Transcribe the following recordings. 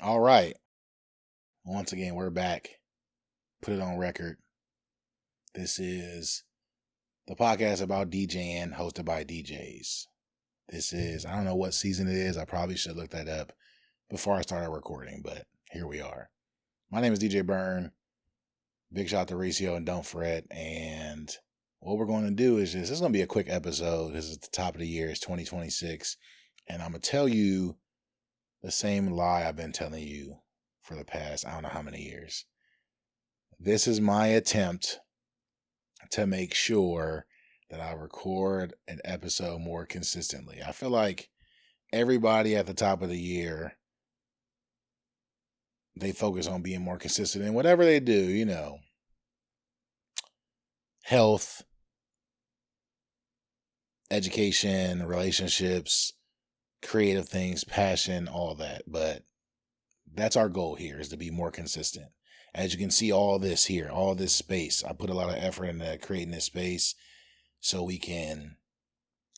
All right. Once again, we're back. Put it on record. This is the podcast about DJing, hosted by DJs. I don't know what season it is. I probably should look that up before I started recording, but here we are. My name is DJ BERN. Big shout out to Recio and Don't Fret. And what we're going to do is this is going to be a quick episode. This is the top of the year. It's 2026. And I'm going to tell you the same lie I've been telling you for the past, I don't know how many years. This is my attempt to make sure that I record an episode more consistently. I feel like everybody at the top of the year, they focus on being more consistent in whatever they do, health, education, relationships, creative things, passion, all that. But that's our goal here, is to be more consistent. As you can see, all this here, all this space, I put a lot of effort into creating this space so we can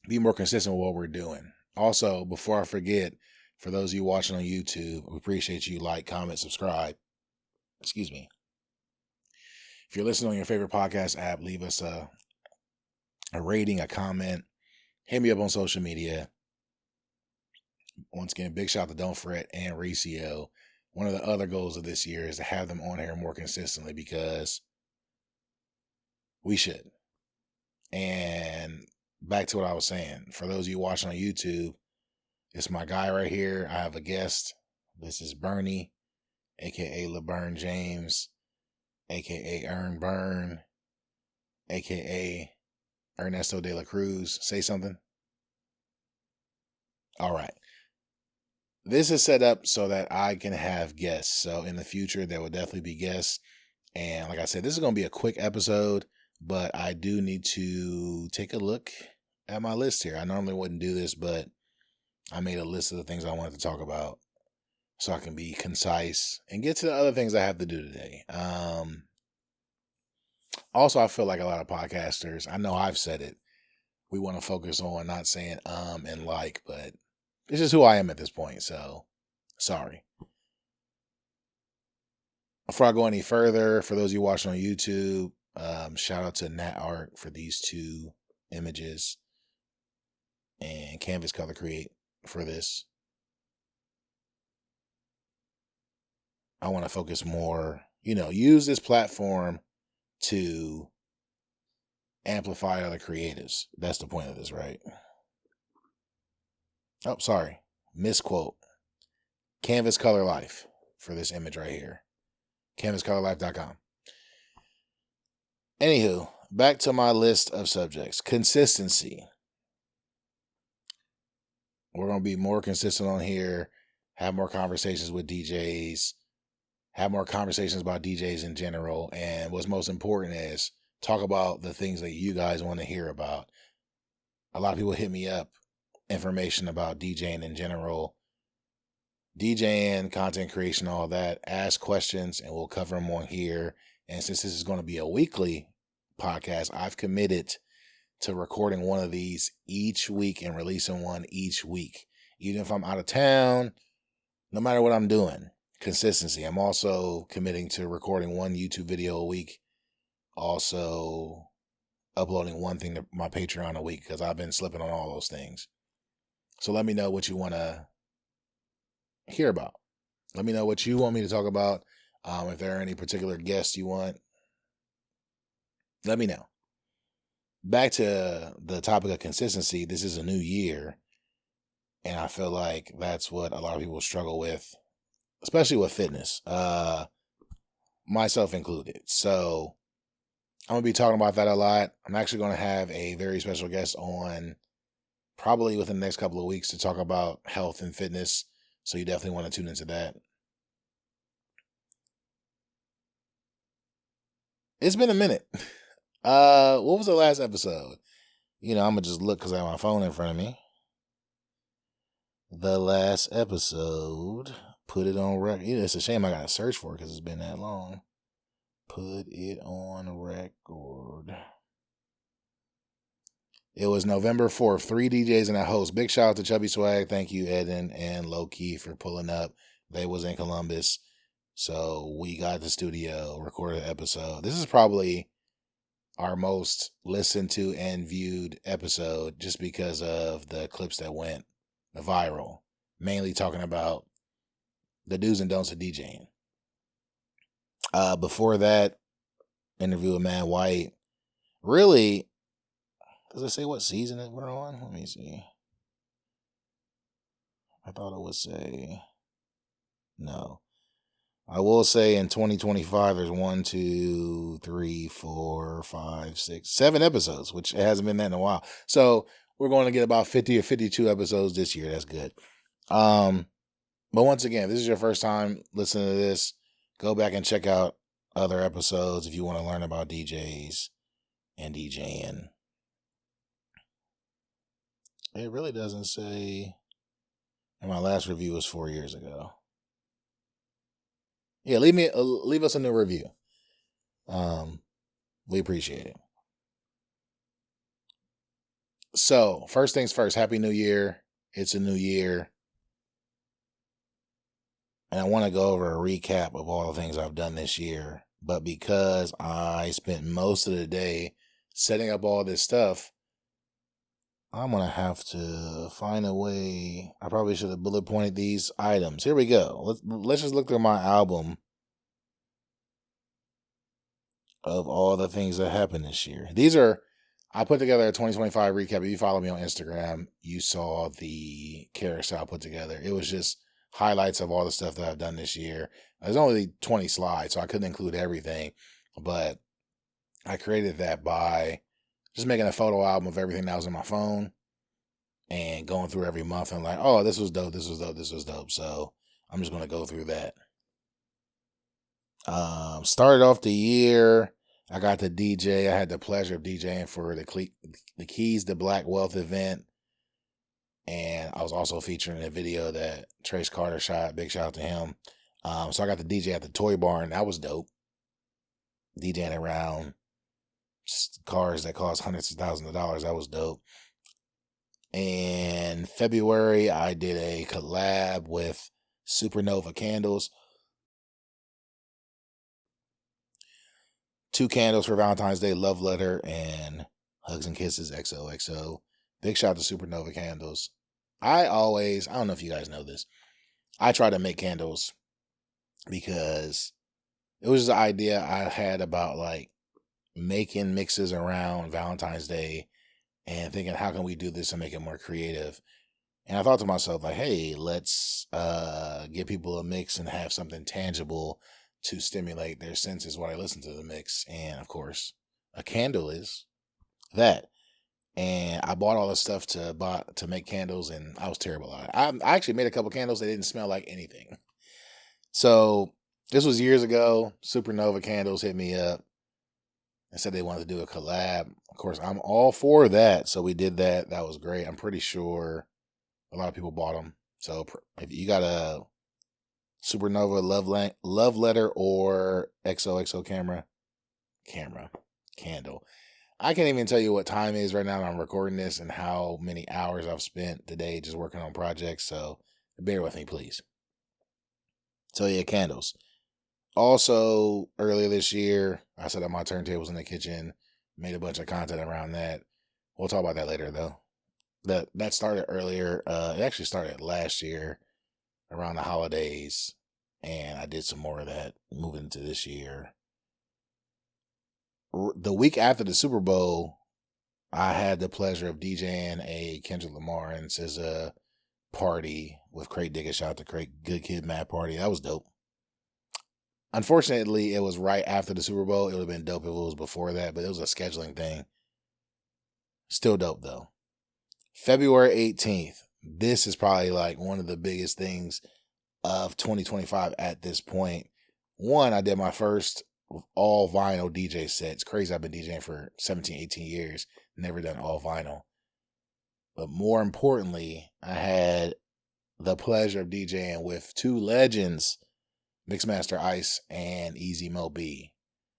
be more consistent with what we're doing. Also, before I forget, for those of you watching on YouTube, we appreciate you. Like, comment, subscribe. Excuse me. If you're listening on your favorite podcast app, leave us a rating, a comment. Hit me up on social media. Once again, big shout out to Don't Fret and Recio. One of the other goals of this year is to have them on here more consistently because we should. And back to what I was saying, for those of you watching on YouTube, it's my guy right here. I have a guest. This is Bernie, aka LeBern James, aka Earn Burn, aka Ernesto de la Cruz. Say something. All right. This is set up so that I can have guests. So in the future, there will definitely be guests. And like I said, this is going to be a quick episode, but I do need to take a look at my list here. I normally wouldn't do this, but I made a list of the things I wanted to talk about so I can be concise and get to the other things I have to do today. Also, I feel like a lot of podcasters, I know I've said it, we want to focus on not saying and like, but it's just who I am at this point, so sorry. Before I go any further, for those of you watching on YouTube, shout out to Nat Art for these two images and Canvas Color Create for this. I want to focus more, use this platform to amplify other creatives. That's the point of this, right? Oh, sorry. Misquote. Canvas Color Life for this image right here. CanvasColorLife.com. Anywho, back to my list of subjects. Consistency. We're going to be more consistent on here, have more conversations with DJs, have more conversations about DJs in general, and what's most important is talk about the things that you guys want to hear about. A lot of people hit me up, information about DJing in general, DJing, content creation, all that. Ask questions and we'll cover them on here. And since this is going to be a weekly podcast, I've committed to recording one of these each week and releasing one each week. Even if I'm out of town, no matter what I'm doing, consistency. I'm also committing to recording one YouTube video a week. Also uploading one thing to my Patreon a week because I've been slipping on all those things. So let me know what you want to hear about. Let me know what you want me to talk about. If there are any particular guests you want, let me know. Back to the topic of consistency. This is a new year, and I feel like that's what a lot of people struggle with, especially with fitness, myself included. So I'm going to be talking about that a lot. I'm actually going to have a very special guest on probably within the next couple of weeks to talk about health and fitness. So you definitely want to tune into that. It's been a minute. What was the last episode? I'm going to just look because I have my phone in front of me. The last episode, put it on record. It's a shame I got to search for it because it's been that long. Put it on record. It was November 4th. 3 DJs and a host. Big shout out to Chubby Swag. Thank you, Eden and Low Key, for pulling up. They was in Columbus. So we got the studio, recorded an episode. This is probably our most listened to and viewed episode just because of the clips that went viral. Mainly talking about the do's and don'ts of DJing. Before that, interview with Man White. Really, does it say what season we're on? Let me see. I thought it would say. No. I will say in 2025, there's 1, 2, 3, 4, 5, 6, 7 episodes, which it hasn't been that in a while. So we're going to get about 50 or 52 episodes this year. That's good. But once again, if this is your first time listening to this, go back and check out other episodes if you want to learn about DJs and DJing. It really doesn't say. And my last review was 4 years ago. Yeah, leave us a new review. We appreciate it. So, first things first, Happy New Year. It's a new year. And I want to go over a recap of all the things I've done this year. But because I spent most of the day setting up all this stuff, I'm going to have to find a way. I probably should have bullet pointed these items. Here we go. Let's just look through my album of all the things that happened this year. I put together a 2025 recap. If you follow me on Instagram, you saw the carousel I put together. It was just highlights of all the stuff that I've done this year. There's only 20 slides, so I couldn't include everything. But I created that by just making a photo album of everything that was in my phone and going through every month and like, oh, this was dope, this was dope, this was dope. So I'm just going to go through that. Started off the year, I got to DJ. I had the pleasure of DJing for the Keys to Black Wealth event. And I was also featuring a video that Trace Carter shot. Big shout out to him. So I got the DJ at the Toy Barn. That was dope. DJing around cars that cost hundreds of thousands of dollars. That was dope. In February, I did a collab with Supernova Candles. 2 candles for Valentine's Day, Love Letter and Hugs and Kisses XOXO. Big shout out to Supernova Candles. I don't know if you guys know this, I try to make candles because it was the idea I had about like making mixes around Valentine's Day and thinking, how can we do this and make it more creative? And I thought to myself, like, hey, let's give people a mix and have something tangible to stimulate their senses while I listen to the mix. And of course, a candle is that. And I bought all the stuff to make candles, and I was terrible at it. I actually made a couple candles that didn't smell like anything. So this was years ago. Supernova Candles hit me up and said they wanted to do a collab. Of course, I'm all for that. So we did that. That was great. I'm pretty sure a lot of people bought them. So if you got a Supernova love letter or XOXO candle. I can't even tell you what time it is right now. I'm recording this and how many hours I've spent today just working on projects. So bear with me, please. So yeah, candles. Also, earlier this year, I set up my turntables in the kitchen, made a bunch of content around that. We'll talk about that later, though. That started earlier. It actually started last year around the holidays, and I did some more of that moving into this year. The week after the Super Bowl, I had the pleasure of DJing a Kendrick Lamar and SZA party with Crate Digger. Shout out to Crate, Good Kid, Mad Party. That was dope. Unfortunately, it was right after the Super Bowl. It would have been dope if it was before that, but it was a scheduling thing. Still dope, though. February 18th. This is probably like one of the biggest things of 2025 at this point. One, I did my first all vinyl DJ set. It's crazy. I've been DJing for 17, 18 years. Never done all vinyl. But more importantly, I had the pleasure of DJing with 2 legends, Mixmaster Ice and Easy Mo B.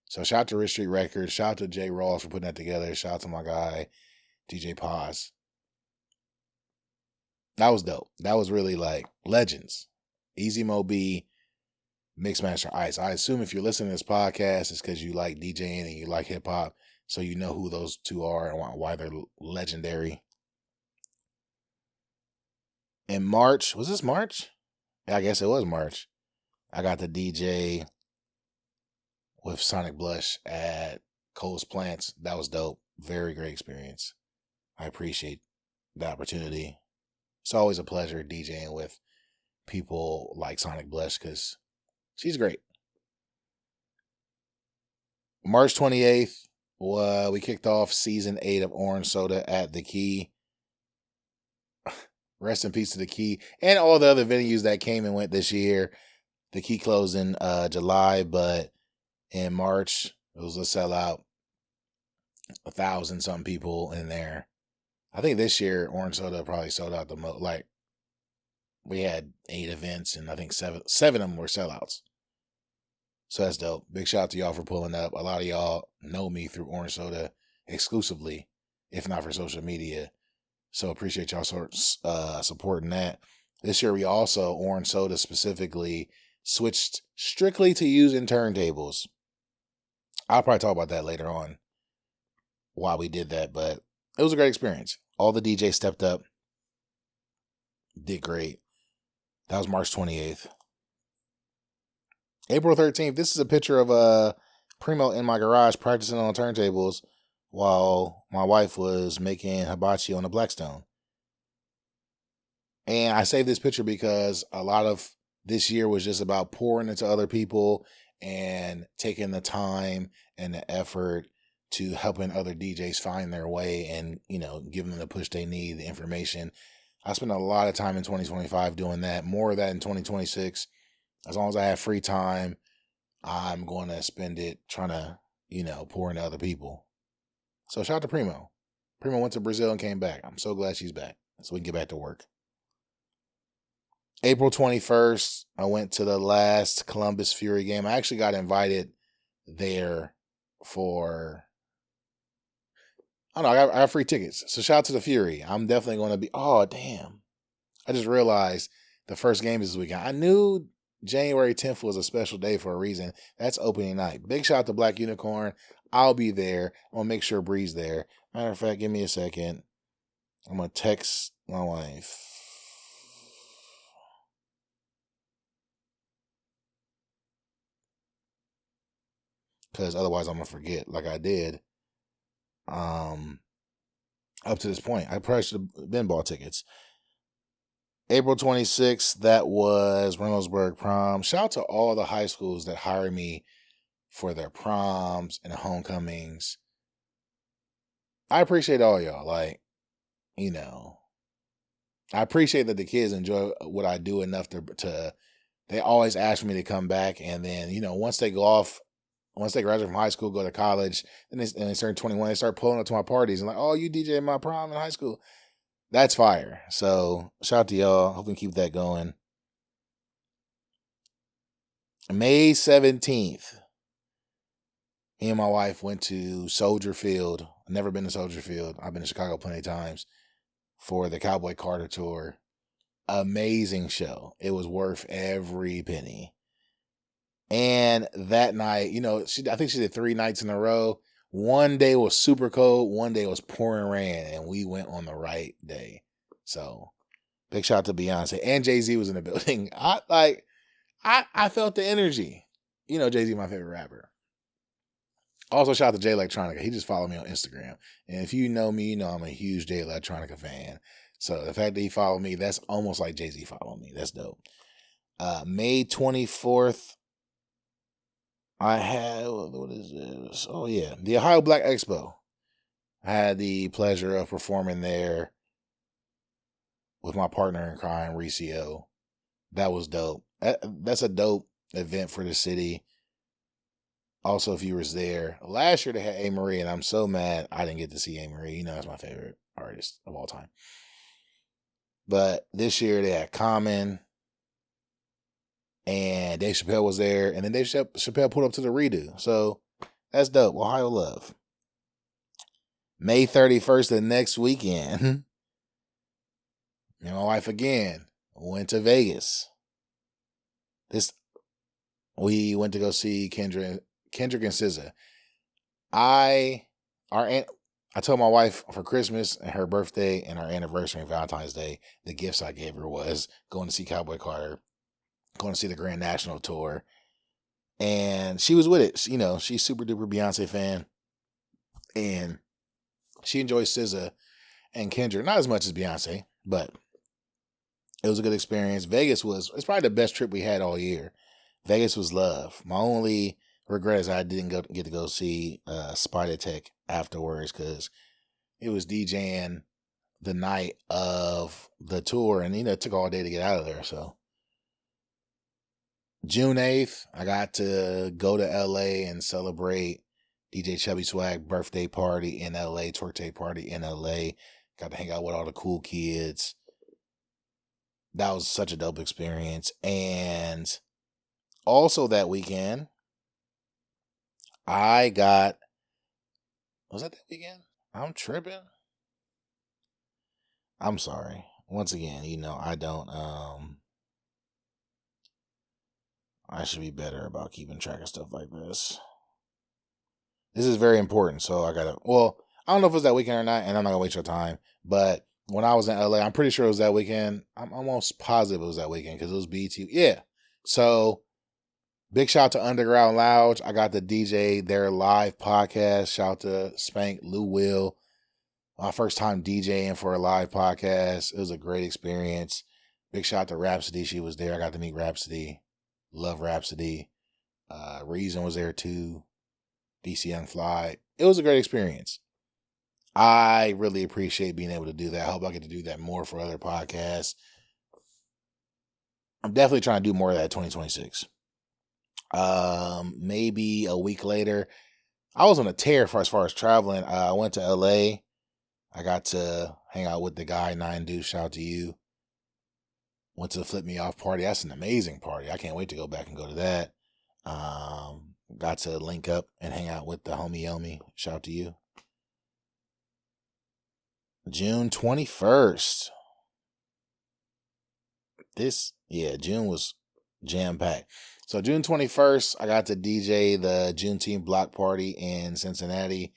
So shout out to Rich Street Records. Shout out to Jay Ross for putting that together. Shout out to my guy, DJ Paz. That was dope. That was really like legends. Easy Mo B, Mixmaster Ice. I assume if you're listening to this podcast, it's because you like DJing and you like hip hop, so you know who those two are and why they're legendary. In March, was this March? Yeah, I guess it was March. I got the DJ with Sonic Blush at Cole's Plants. That was dope. Very great experience. I appreciate the opportunity. It's always a pleasure DJing with people like Sonic Blush because she's great. March 28th, we kicked off season 8 of Orange Soda at The Key. Rest in peace to The Key and all the other venues that came and went this year. The Key closed in July, but in March, it was a sellout. 1,000-something people in there. I think this year, Orange Soda probably sold out the most. Like, we had 8 events, and I think seven of them were sellouts. So that's dope. Big shout out to y'all for pulling up. A lot of y'all know me through Orange Soda exclusively, if not for social media. So appreciate y'all supporting that. This year, we also, Orange Soda specifically, switched strictly to using turntables. I'll probably talk about that later on, why we did that, but it was a great experience. All the DJs stepped up, did great. That was March 28th. April 13th, this is a picture of Primo in my garage practicing on turntables while my wife was making hibachi on the Blackstone. And I saved this picture because a lot of this year was just about pouring into other people and taking the time and the effort to helping other DJs find their way and, giving them the push they need, the information. I spent a lot of time in 2025 doing that, more of that in 2026. As long as I have free time, I'm going to spend it trying to, pour into other people. So shout out to Primo. Primo went to Brazil and came back. I'm so glad she's back so we can get back to work. April 21st, I went to the last Columbus Fury game. I actually got invited there for... I don't know, I got free tickets. So shout out to the Fury. I'm definitely going to be... Oh, damn. I just realized the first game is this weekend. I knew January 10th was a special day for a reason. That's opening night. Big shout out to Black Unicorn. I'll be there. I'm going to make sure Bree's there. Matter of fact, give me a second. I'm going to text my wife. Because otherwise I'm going to forget like I did. Up to this point, I probably should have been bought tickets. April 26th, that was Reynoldsburg prom. Shout out to all the high schools that hired me for their proms and homecomings. I appreciate all y'all. Like, I appreciate that the kids enjoy what I do enough to they always ask me to come back. And then, once they graduate from high school, go to college, and they turn 21, they start pulling up to my parties and like, oh, you DJ my prom in high school. That's fire. So shout out to y'all. Hope we can keep that going. May 17th, me and my wife went to Soldier Field. I've never been to Soldier Field. I've been to Chicago plenty of times for the Cowboy Carter tour. Amazing show. It was worth every penny. And that night, I think she did 3 nights in a row. One day was super cold. One day was pouring rain, and we went on the right day. So, big shout out to Beyonce, and Jay-Z was in the building. I felt the energy. Jay-Z my favorite rapper. Also, shout out to Jay Electronica. He just followed me on Instagram, and if you know me, you know I'm a huge Jay Electronica fan. So the fact that he followed me, that's almost like Jay-Z following me. That's dope. May 24th. I had, what is this? Oh, yeah. The Ohio Black Expo. I had the pleasure of performing there with my partner in crime, Ricio. That was dope. That's a dope event for the city. Also, if you was there. Last year they had A. Marie, and I'm so mad I didn't get to see A. Marie. That's my favorite artist of all time. But this year they had Common. And Dave Chappelle was there. And then Dave Chappelle pulled up to the redo. So that's dope. Ohio love. May 31st, the next weekend. Me and my wife again went to Vegas. This we went to go see Kendrick and SZA. I told my wife for Christmas and her birthday and her anniversary and Valentine's Day, the gifts I gave her was going to see Cowboy Carter, going to see the Grand National Tour, and she was with it. You know, she's super duper Beyonce fan, and she enjoys SZA and Kendrick, not as much as Beyonce, but it was a good experience. It's probably the best trip we had all year. Vegas was love. My only regret is I didn't get to go see Spider Tech afterwards because it was DJing the night of the tour, and it took all day to get out of there. So June 8th, I got to go to LA and celebrate DJ Chubby Swag birthday party in LA, Torte party in LA. Got to hang out with all the cool kids. That was such a dope experience. And also that weekend, was that weekend? I'm tripping. I'm sorry. Once again, I don't, I should be better about keeping track of stuff like this. This is very important, so I don't know if it was that weekend or not, and I'm not gonna waste your time, but when I was in LA, I'm pretty sure it was that weekend. I'm almost positive it was that weekend because it was BT. Yeah. So big shout out to Underground Lounge. I got to DJ their live podcast. Shout out to Spank, Lou Will. My first time DJing for a live podcast. It was a great experience. Big shout out to Rhapsody. She was there. I got to meet Rhapsody. Love Rhapsody. Reason was there too. DC Young Fly. It was a great experience. I really appreciate being able to do that. I hope I get to do that more for other podcasts. I'm definitely trying to do more of that in 2026. Maybe a week later, I was on a tear as far as traveling. I went to LA. I got to hang out with the guy, Nine Deuce. Shout out to you. Went to the Flip Me Off party. That's an amazing party. I can't wait to go back and go to that. Got to link up and hang out with the homie Yomi. Shout out to you. June 21st. June was jam-packed. So June 21st, I got to DJ the Juneteenth block party in Cincinnati.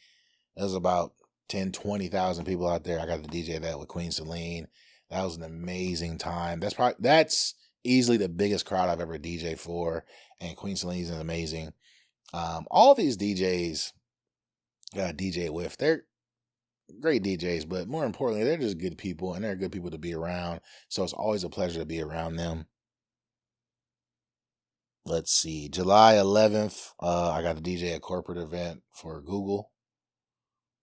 There was about 20,000 people out there. I got to DJ that with Queen Celine. That was an amazing time. That's easily the biggest crowd I've ever DJed for, and Queen Celine's is amazing. All these DJs got DJ with, they're great DJs, but more importantly, they're just good people, and they're good people to be around. So it's always a pleasure to be around them. Let's see, July 11th, I got to DJ a corporate event for Google.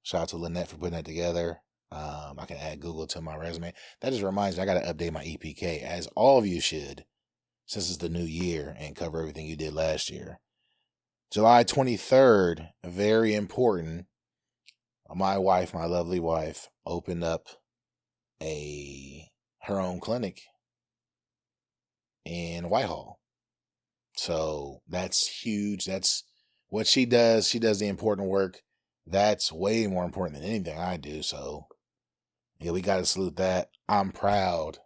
Shout out to Lynette for putting that together. I can add Google to my resume. That just reminds me, I got to update my EPK, as all of you should, since it's the new year, and cover everything you did last year. July 23rd, very important. My wife, my lovely wife, opened up her own clinic in Whitehall. So that's huge. That's what she does. She does the important work. That's way more important than anything I do. So yeah, we got to salute that. I'm proud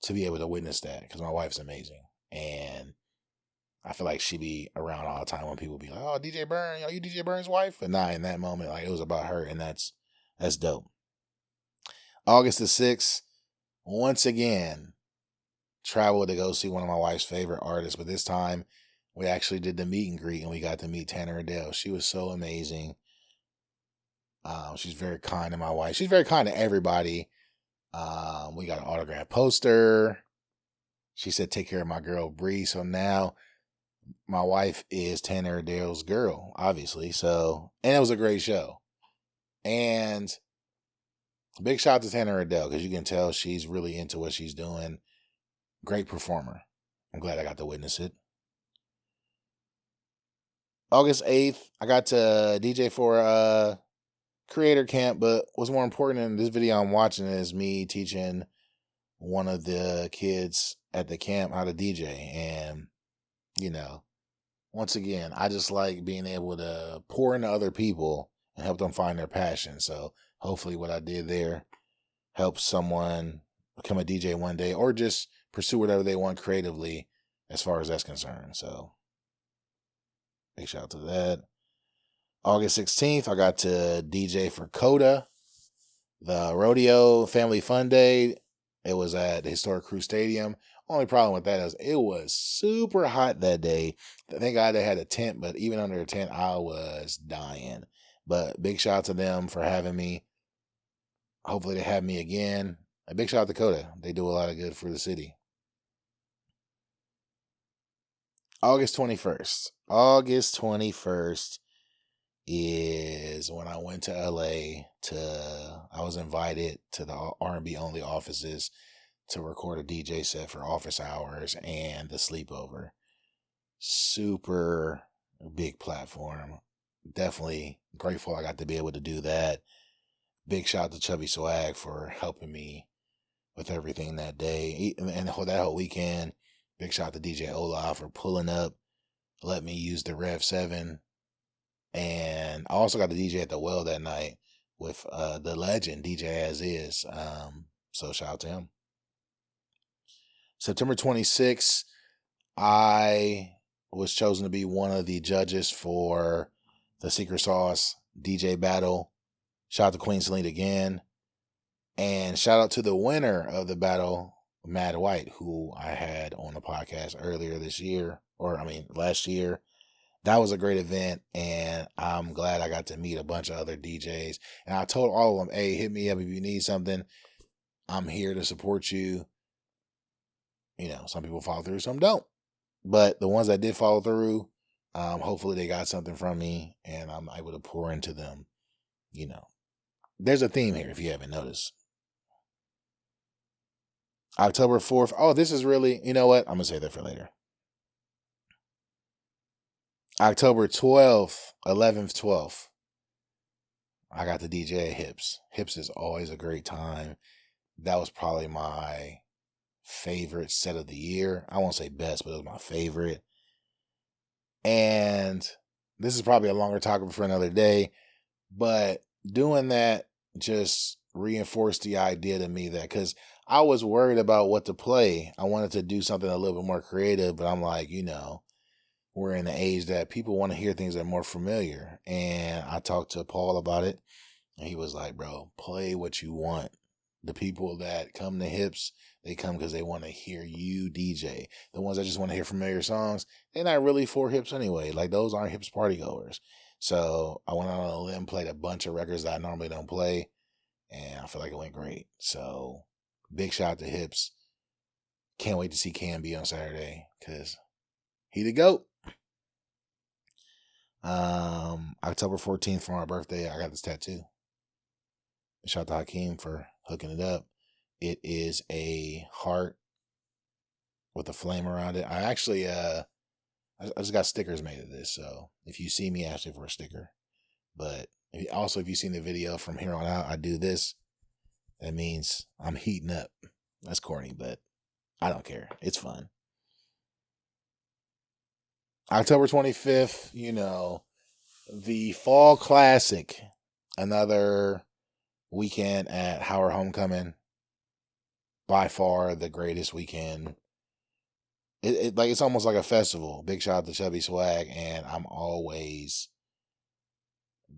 to be able to witness that because my wife's amazing. And I feel like she be around all the time when people be like, oh, DJ BERN, you DJ BERN's wife? But not in that moment. Like, it was about her, and that's dope. August the 6th, once again, traveled to go see one of my wife's favorite artists. But this time, we actually did the meet and greet, and we got to meet Tanner Adele. She was so amazing. She's very kind to my wife. She's very kind to everybody. We got an autographed poster. She said, take care of my girl, Bree. So now my wife is Tanner Adele's girl, obviously. So, and it was a great show. And big shout out to Tanner Adele, because you can tell she's really into what she's doing. Great performer. I'm glad I got to witness it. August 8th, I got to DJ for a creator camp, but what's more important in this video I'm watching is me teaching one of the kids at the camp how to DJ. And, once again, I just like being able to pour into other people and help them find their passion. So hopefully what I did there helps someone become a DJ one day, or just pursue whatever they want creatively as far as that's concerned. So big shout out to that. August 16th, I got to DJ for Coda, the Rodeo Family Fun Day. It was at the Historic Crew Stadium. Only problem with that is it was super hot that day. Thank God they had a tent, but even under a tent, I was dying. But big shout out to them for having me. Hopefully they have me again. A big shout out to Coda. They do a lot of good for the city. August 21st. August 21st is when I went to LA I was invited to the R&B only offices to record a DJ set for office hours and the sleepover. Super big platform. Definitely grateful I got to be able to do that. Big shout out to Chubby Swag for helping me with everything that day and that whole weekend. Big shout out to DJ Olaf for pulling up, let me use the Rev 7. And I also got the DJ at the Well that night with the legend DJ As Is. So shout out to him. September 26th, I was chosen to be one of the judges for the Secret Sauce DJ battle. Shout out to Queen Celine again. And shout out to the winner of the battle, Mad White, who I had on the podcast earlier this year, last year. That was a great event, and I'm glad I got to meet a bunch of other DJs. And I told all of them, hey, hit me up if you need something. I'm here to support you. You know, some people follow through, some don't. But the ones that did follow through, hopefully they got something from me, and I'm able to pour into them. You know, there's a theme here if you haven't noticed. October 4th. Oh, this is really, you know what? I'm going to say that for later. October 12th, 11th, 12th. I got the DJ at Hips. Hips is always a great time. That was probably my favorite set of the year. I won't say best, but it was my favorite. And this is probably a longer topic for another day, but doing that just reinforced the idea to me that, because I was worried about what to play. I wanted to do something a little bit more creative, but I'm like, we're in the age that people want to hear things that are more familiar. And I talked to Paul about it, and he was like, bro, play what you want. The people that come to Hips, they come because they want to hear you DJ. The ones that just want to hear familiar songs, they're not really for Hips anyway. Like, those aren't Hips party goers. So I went out on a limb, played a bunch of records that I normally don't play, and I feel like it went great. So big shout out to Hips. Can't wait to see Cam B on Saturday, because he the GOAT. October 14th for my birthday, I got this tattoo. Shout out to Hakeem for hooking it up. It is a heart with a flame around it. I actually, I just got stickers made of this, so if you see me, ask me for a sticker. But if you've seen the video from here on out, I do this. That means I'm heating up. That's corny, but I don't care. It's fun. October 25th, the Fall Classic. Another weekend at Howard Homecoming. By far the greatest weekend. It's almost like a festival. Big shout out to Chubby Swag, and I'm always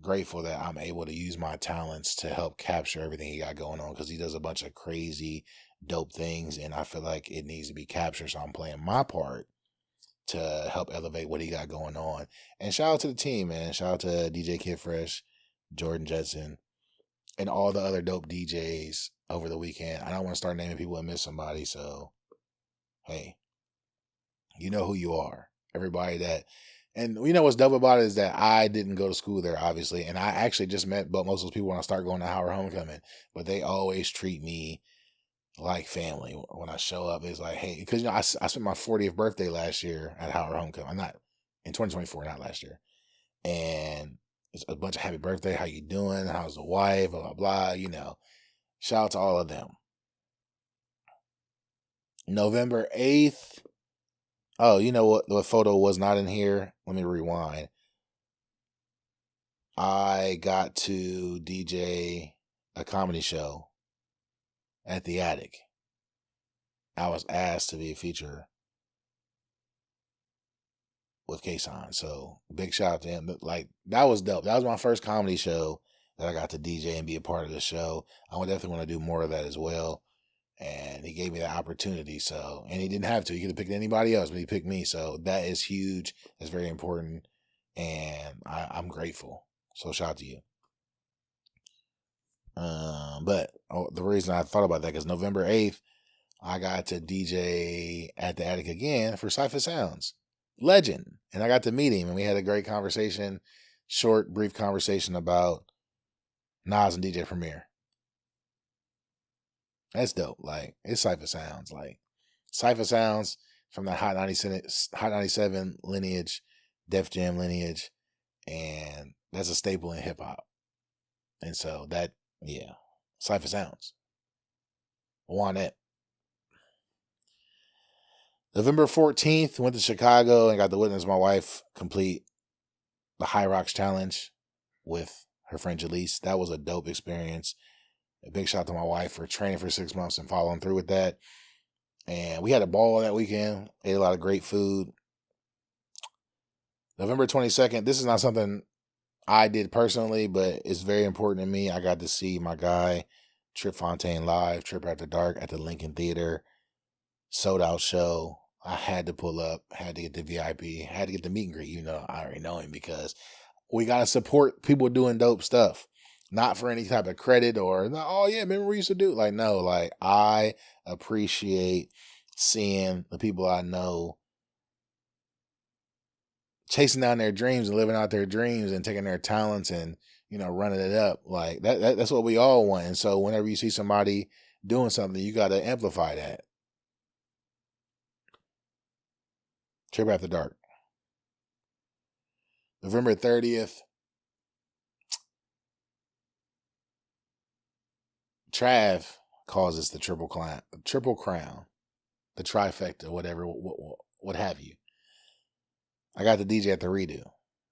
grateful that I'm able to use my talents to help capture everything he got going on, because he does a bunch of crazy, dope things, and I feel like it needs to be captured, so I'm playing my part to help elevate what he got going on. And shout out to the team, man. Shout out to DJ Kid Fresh, Jordan Judson, and all the other dope DJs over the weekend. I don't want to start naming people and miss somebody, so hey, you know who you are. Everybody that, and what's dope about it is that I didn't go to school there, obviously, and I actually just met most of those people when I started going to Howard Homecoming, but they always treat me like family. When I show up, it's like, hey, because I spent my 40th birthday last year at Howard Homecoming. I'm not in 2024, not last year, and it's a bunch of happy birthday. How you doing? How's the wife? Blah blah blah. Shout out to all of them. November 8th. Oh, you know what? The photo was not in here. Let me rewind. I got to DJ a comedy show at the Attic. I was asked to be a feature with Kason. So big shout out to him. Like, that was dope. That was my first comedy show that I got to DJ and be a part of the show. I would definitely want to do more of that as well. And he gave me the opportunity. So, and he didn't have to. He could have picked anybody else, but he picked me. So that is huge. That's very important. And I'm grateful. So shout out to you. But the reason I thought about that, because November 8th, I got to DJ at the Attic again for Cypher Sounds. Legend. And I got to meet him, and we had a great conversation, short, brief conversation about Nas and DJ Premier. That's dope. Like, it's Cypher Sounds. Like, Cypher Sounds from the Hot 97 lineage, Def Jam lineage, and that's a staple in hip hop. And so that, yeah, Cypher Sounds. Want it. November 14th, went to Chicago and got to witness my wife complete the High Rocks Challenge with her friend Jaleese. That was a dope experience. A big shout out to my wife for training for 6 months and following through with that. And we had a ball that weekend. Ate a lot of great food. November 22nd, this is not something I did personally, but it's very important to me. I got to see my guy, Trip Fontaine, live, Trip After Dark at the Lincoln Theater. Sold out show. I had to pull up, had to get the VIP, had to get the meet and greet. I already know him, because we got to support people doing dope stuff. Not for any type of credit or, oh yeah, remember we used to do? Like, no, like, I appreciate seeing the people I know chasing down their dreams and living out their dreams and taking their talents and, running it up. Like, that's what we all want. And so whenever you see somebody doing something, you got to amplify that. Trip After Dark. November 30th. Trav calls this the triple crown, the trifecta, whatever, what have you. I got the DJ at the Redo.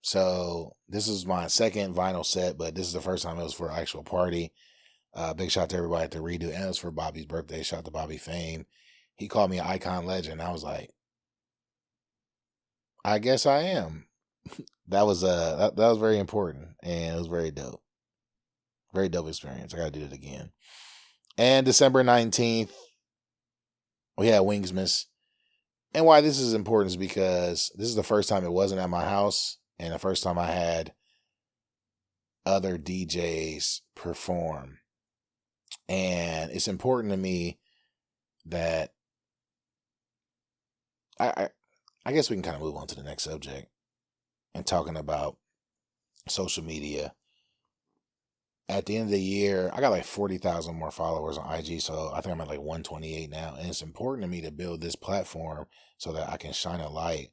So this is my second vinyl set, but this is the first time it was for an actual party. Big shout out to everybody at the Redo, and it was for Bobby's birthday. Shout out to Bobby Fame. He called me an icon legend. I was like, I guess I am. That was very important, and it was very dope. Very dope experience. I gotta do it again. And December 19th, we had Wingsmas. And why this is important is because this is the first time it wasn't at my house, and the first time I had other DJs perform. And it's important to me that I guess we can kind of move on to the next subject and talking about social media. At the end of the year, I got like 40,000 more followers on IG, so I think I'm at like 128 now. And it's important to me to build this platform so that I can shine a light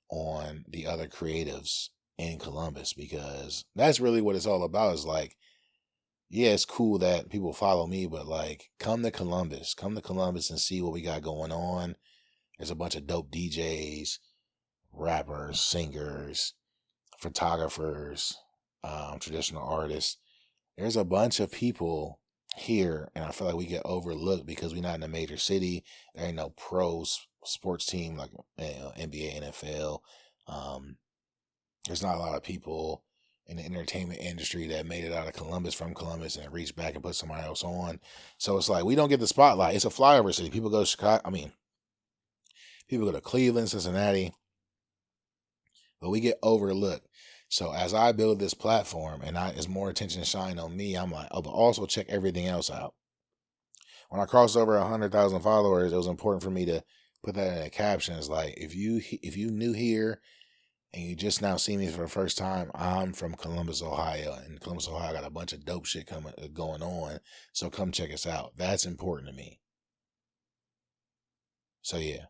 on the other creatives in Columbus, because that's really what it's all about. Is like, yeah, it's cool that people follow me, but like, come to Columbus and see what we got going on. There's a bunch of dope DJs, rappers, singers, photographers, traditional artists. There's a bunch of people here, and I feel like we get overlooked because we're not in a major city. There ain't no pro sports team like NBA, NFL. There's not a lot of people in the entertainment industry that made it out of Columbus, from Columbus, and reached back and put somebody else on. So it's like, we don't get the spotlight. It's a flyover city. People go to Chicago. People go to Cleveland, Cincinnati, but we get overlooked. So as I build this platform and as more attention shine on me, I'm like, oh, but also check everything else out. When I crossed over 100,000 followers, it was important for me to put that in the captions. Like, if you new here and you just now see me for the first time, I'm from Columbus, Ohio, and Columbus, Ohio got a bunch of dope shit going on. So come check us out. That's important to me. So yeah,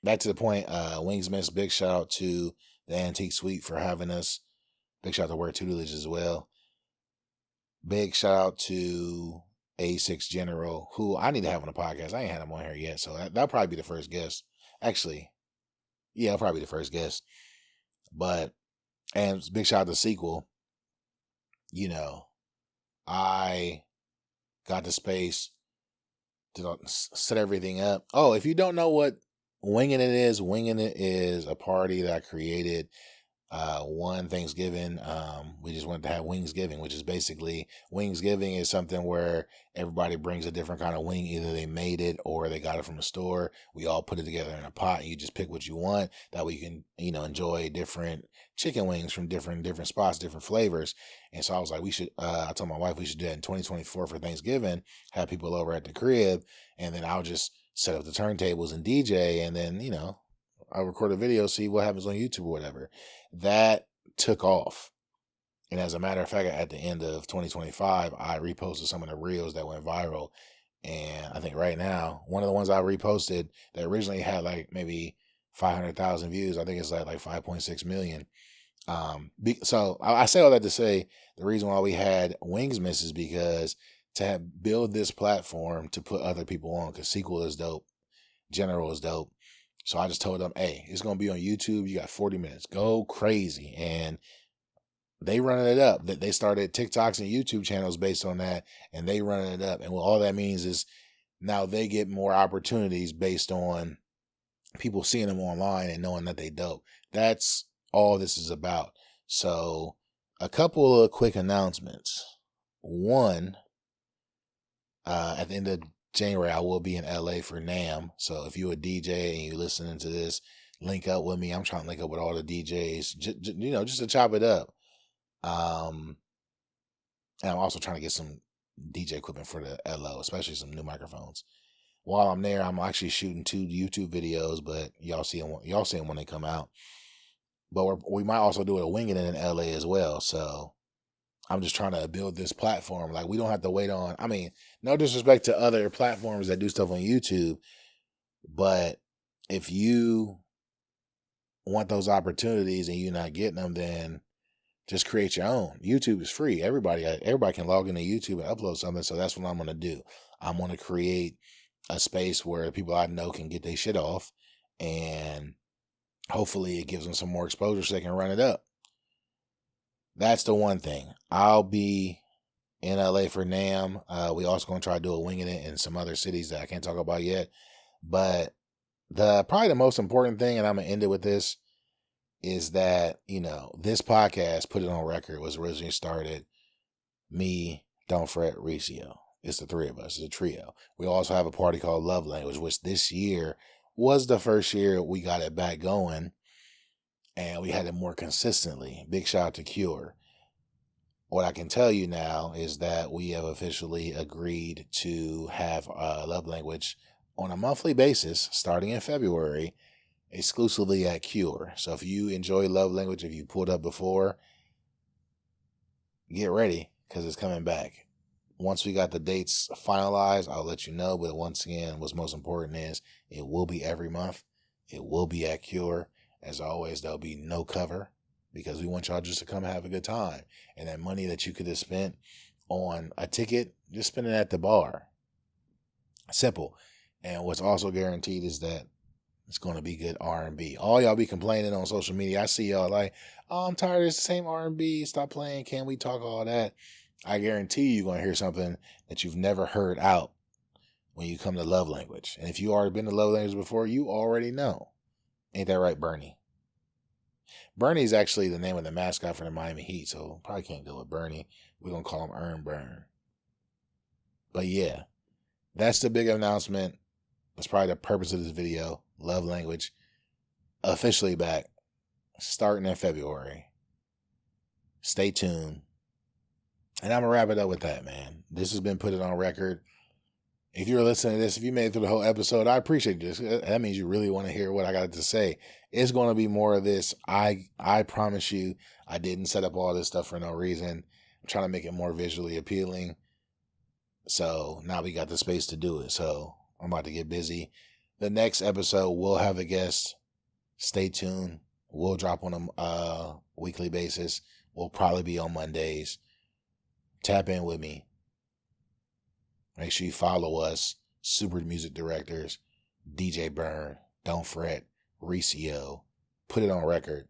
back to the point. Wingsmiths, big shout out to the Antique Suite for having us. Big shout out to Word Tutelage as well. Big shout out to A6 General, who I need to have on the podcast. I ain't had him on here yet, so that'll probably be the first guest. Actually, yeah, I'll probably be the first guest. And big shout out to Sequel. I got the space to set everything up. Oh, if you don't know what Winging It is a party that I created one Thanksgiving. We just wanted to have Wingsgiving, which is basically Wingsgiving is something where everybody brings a different kind of wing. Either they made it or they got it from a store. We all put it together in a pot and you just pick what you want. That way you can, enjoy different chicken wings from different spots, different flavors. And so I was like, I told my wife we should do that in 2024 for Thanksgiving, have people over at the crib, and then I'll just set up the turntables and DJ, and then, I'll record a video, see what happens on YouTube or whatever. That took off. And as a matter of fact, at the end of 2025, I reposted some of the reels that went viral. And I think right now, one of the ones I reposted that originally had like maybe 500,000 views, I think it's like 5.6 million. So I say all that to say the reason why we had Wingsmith is because to build this platform to put other people on, because Sequel is dope, General is dope. So I just told them, hey, it's going to be on YouTube. You got 40 minutes. Go crazy. And they running it up. They started TikToks and YouTube channels based on that, and they running it up. And what all that means is now they get more opportunities based on people seeing them online and knowing that they dope. That's all this is about. So a couple of quick announcements. One, at the end of January, I will be in LA for NAMM. So if you're a DJ and you're listening to this, link up with me. I'm trying to link up with all the DJs, just to chop it up. And I'm also trying to get some DJ equipment for the LO, especially some new microphones. While I'm there, I'm actually shooting 2 YouTube videos, but y'all see them when they come out. But we might also do a Winging It in LA as well. So I'm just trying to build this platform. Like, we don't have to wait on, no disrespect to other platforms that do stuff on YouTube, but if you want those opportunities and you're not getting them, then just create your own. YouTube is free. Everybody can log into YouTube and upload something. So that's what I'm going to do. I'm going to create a space where people I know can get their shit off, and hopefully it gives them some more exposure so they can run it up. That's the one thing. I'll be in LA for NAMM. We also going to try to do a Winging It in some other cities that I can't talk about yet. But probably the most important thing, and I'm going to end it with this, is that, this podcast, Put It On Record, was originally started me, Don't Fret, Ricio. It's the 3 of us. It's a trio. We also have a party called Love Language, which this year was the first year we got it back going, and we had it more consistently. Big shout out to Cure. What I can tell you now is that we have officially agreed to have Love Language on a monthly basis starting in February, exclusively at Cure. So if you enjoy Love Language, if you pulled up before, get ready, because it's coming back. Once we got the dates finalized, I'll let you know. But once again, what's most important is it will be every month. It will be at Cure. As always, there'll be no cover, because we want y'all just to come have a good time. And that money that you could have spent on a ticket, just spend it at the bar. Simple. And what's also guaranteed is that it's going to be good R&B. All y'all be complaining on social media. I see y'all like, oh, I'm tired of this same R&B. Stop playing. Can we talk all that? I guarantee you're going to hear something that you've never heard out when you come to Love Language. And if you already been to Love Language before, you already know. Ain't that right, Bernie? Bernie's actually the name of the mascot for the Miami Heat, so probably can't go with Bernie. We're going to call him BERN. But yeah, that's the big announcement. That's probably the purpose of this video. Love Language officially back, starting in February. Stay tuned. And I'm going to wrap it up with that, man. This has been Put It On Record. If you're listening to this, if you made it through the whole episode, I appreciate this. That means you really want to hear what I got to say. It's going to be more of this. I promise you, I didn't set up all this stuff for no reason. I'm trying to make it more visually appealing. So now we got the space to do it. So I'm about to get busy. The next episode will have a guest. Stay tuned. We'll drop on a weekly basis. We'll probably be on Mondays. Tap in with me. Make sure you follow us. Super Music Directors, DJ BERN, Don't Fret, Ricio. Put It On Record.